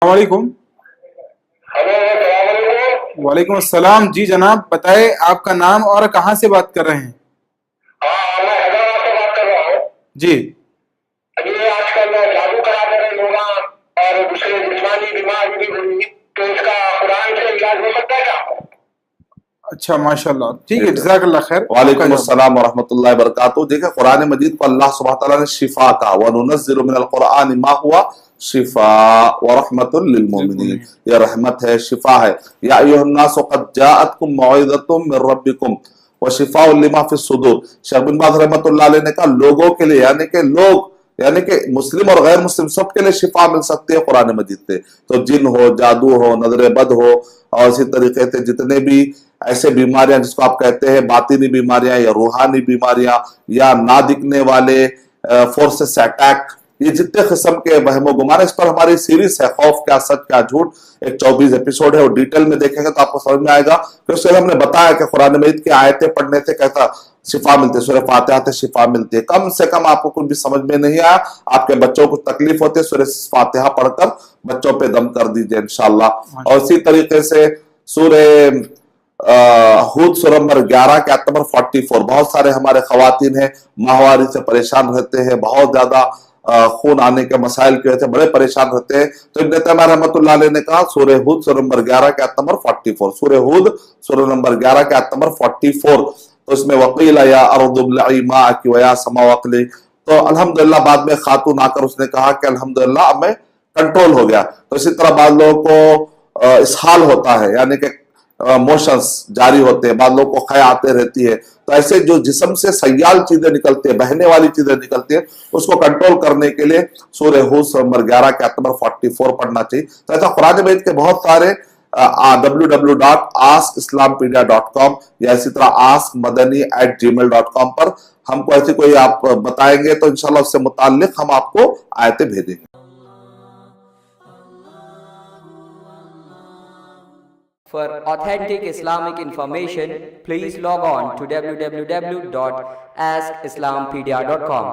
वालेकुम। हेलो, अस्सलाम वालेकुम। वालेकुम अस्सलाम। जी जनाब, बताएं आपका नाम और कहाँ से बात कर रहे हैं? हाँ, मैं हैदराबाद से बात कर रहा हूँ। जी ये आजकल जादू कराते रहे लोग और दूसरे जिस्मानी बीमारी भी हुई, तो इसका कुरान से इलाज हो सकता है क्या? अच्छा, माशाल्लाह। ठीक है, जज़ाकल्लाह खैर। आपका वालेकुम जवाब। अस्सलाम वरहमतुल्लाहि वबरकातुहू। देखिए कुरान मजीद को अल्लाह सुब्हानहू व तआला ने शिफा का वनुनज़्ज़िलु मिनल कुरान मा हुआ शिफा व रहमतुल लिल मोमिनीन, यह रहमत है, शिफा है। या अय्युहन्नासु क़द जाअतकुम मौइज़तुम मिर रब्बिकुम व शिफाउल लिमा फिस सुदूर। शेख बिन बाज़ रहमतुल्लाह अलैह ने कहा लोगों के लिए, यानी कि लोग यानी कि मुस्लिम और गैर मुस्लिम सबके लिए शिफा मिल सकती है कुरान मजीद से। तो जिन हो, जादू हो, नजर बद हो, और इसी तरीके से जितने भी ऐसे बीमारियां जिसको आप कहते हैं बातिनी बीमारियां या रूहानी बीमारियां या ना दिखने वाले फोर्सेस से अटैक, ये जितने किस्म के वहमो गुमान, इस पर हमारी सीरीज है खौफ क्या सच क्या झूठ, एक 24 एपिसोड है, और डिटेल में देखेंगे तो आपको समझ में आएगा कि उससे हमने बताया कि कुरान मजीद की आयतें पढ़ने से कैसा शिफा मिलती है, सूरह फातिहा से शिफा मिलती है। कम से कम आपको कुछ भी समझ में नहीं आया, आपके बच्चों को तकलीफ होती है, सूरह फातिहा पढ़कर बच्चों पे दम कर दीजिए इंशाअल्लाह। और इसी तरीके से सूरह हूद सूरह नंबर 11 के आयत नंबर 44, बहुत सारे हमारे खवातीन हैं माहवारी से परेशान रहते हैं, बहुत ज्यादा खून आने के मसाइल की वजह से बड़े परेशान रहते हैं। तो इब्न तैमिया रहमतुल्लाह अलैह ने कहा सूरह हूद सूरह नंबर 11 के आयत नंबर 44, सूरह हूद सूरह नंबर 11 के आयत नंबर 44, तो इसमें वकील या अर्दुब्लई माअकी व या समा वक़ली। तो अल्हम्दुलिल्लाह बाद में खातून आकर उसने कहा कि अल्हम्दुलिल्लाह अब मैं कंट्रोल हो गया। तो इसी तरह बाद लोगों को इसहाल होता है, यानी कि मोशंस जारी होते हैं, बाद लोगों को खय आते रहती है। तो ऐसे जो जिस्म से सयाल चीजें निकलती है, बहने वाली चीजें निकलती है, उसको कंट्रोल करने के लिए सूरह हूद नंबर 11 के आयत नंबर 44 पढ़ना चाहिए। तो ऐसा कुरान मजीद के बहुत सारे www.askislampedia.com या इसी तरह askmadani@gmail.com पर हमको ऐसी कोई आप बताएंगे तो इंशाल्लाह उससे मुताल्लिक हम आपको आयतें भेजेंगे। For authentic Islamic information, please log on to www.askislampedia.com.